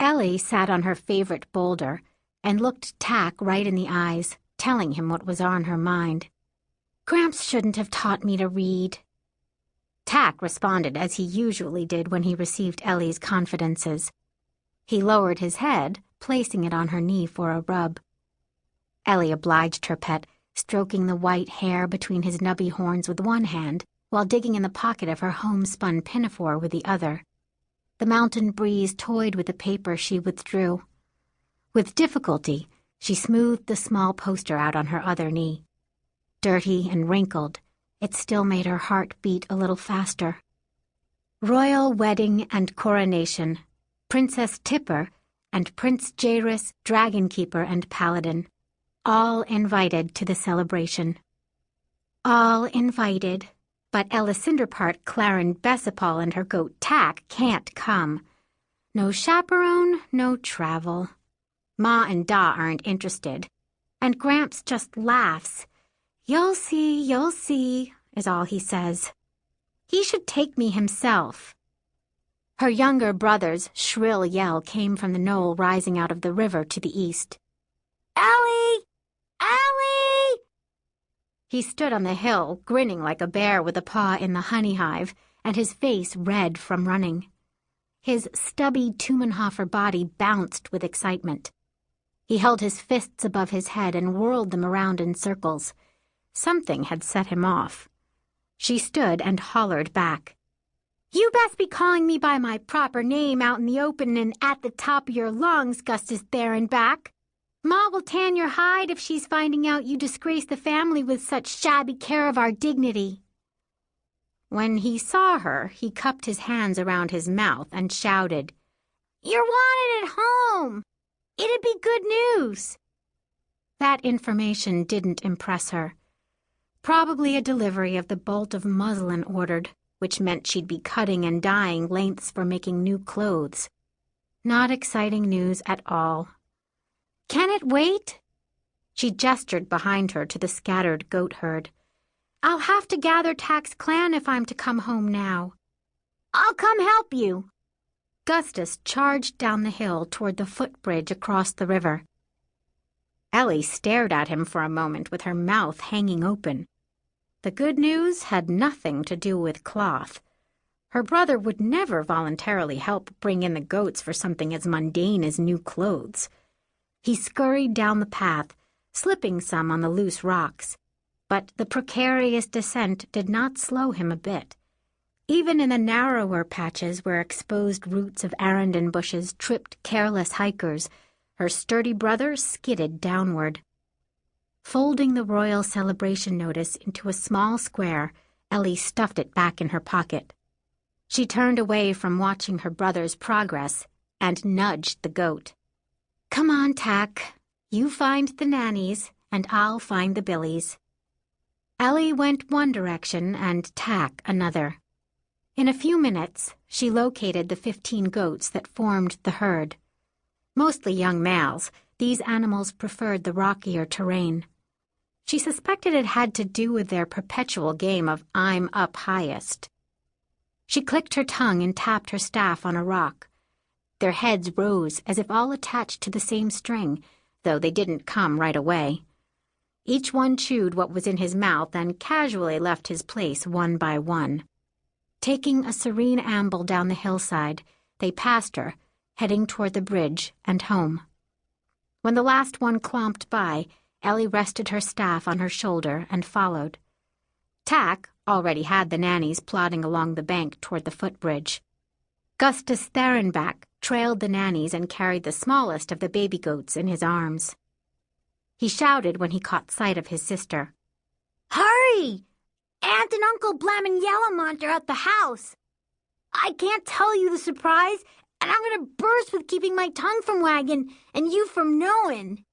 Ellie sat on her favorite boulder and looked Tack right in the eyes, telling him what was on her mind. "Gramps shouldn't have taught me to read." Tack responded as he usually did when he received Ellie's confidences. He lowered his head, placing it on her knee for a rub. Ellie obliged her pet, stroking the white hair between his nubby horns with one hand while digging in the pocket of her homespun pinafore with the other. The mountain breeze toyed with the paper she withdrew. With difficulty, she smoothed the small poster out on her other knee. Dirty and wrinkled, it still made her heart beat a little faster. Royal Wedding and Coronation, Princess Tipper and Prince Jairus, Dragon Keeper and Paladin, all invited to the celebration. All invited, but Cinderpart, Clarin Bessapol, and her goat Tack can't come. No chaperone, no travel. Ma and Da aren't interested, and Gramps just laughs. You'll see, is all he says. He should take me himself." Her younger brother's shrill yell came from the knoll rising out of the river to the east. "Ellie! Ellie!" He stood on the hill, grinning like a bear with a paw in the honey hive, and his face red from running. His stubby tumanhofer body bounced with excitement. He held his fists above his head and whirled them around in circles. Something had set him off. She stood and hollered back. "You best be calling me by my proper name out in the open and at the top of your lungs, Gustus Theronback. Ma will tan your hide if she's finding out you disgrace the family with such shabby care of our dignity." When he saw her, he cupped his hands around his mouth and shouted, "You're wanted at home! It'd be good news." That information didn't impress her. Probably a delivery of the bolt of muslin ordered, which meant she'd be cutting and dyeing lengths for making new clothes. Not exciting news at all. "Can it wait?" She gestured behind her to the scattered goat herd. "I'll have to gather Tack's clan if I'm to come home now." "I'll come help you." Gustus charged down the hill toward the footbridge across the river. Ellie stared at him for a moment with her mouth hanging open. The good news had nothing to do with cloth. Her brother would never voluntarily help bring in the goats for something as mundane as new clothes. He scurried down the path, slipping some on the loose rocks, but the precarious descent did not slow him a bit. Even in the narrower patches where exposed roots of arandan bushes tripped careless hikers, her sturdy brother skidded downward. Folding the royal celebration notice into a small square, Ellie stuffed it back in her pocket. She turned away from watching her brother's progress and nudged the goat. "Come on, Tack. You find the nannies, and I'll find the billies." Ellie went one direction and Tack another. In a few minutes, she located the 15 goats that formed the herd. Mostly young males, these animals preferred the rockier terrain. She suspected it had to do with their perpetual game of I'm up highest. She clicked her tongue and tapped her staff on a rock. Their heads rose as if all attached to the same string, though they didn't come right away. Each one chewed what was in his mouth and casually left his place one by one. Taking a serene amble down the hillside, they passed her, heading toward the bridge and home. When the last one clomped by, Ellie rested her staff on her shoulder and followed. Tack already had the nannies plodding along the bank toward the footbridge. Gustus Theronback trailed the nannies and carried the smallest of the baby goats in his arms. He shouted when he caught sight of his sister. "Hurry! Aunt and Uncle Blam and Yellowmont are at the house. I can't tell you the surprise, and I'm going to burst with keeping my tongue from wagging and you from knowing."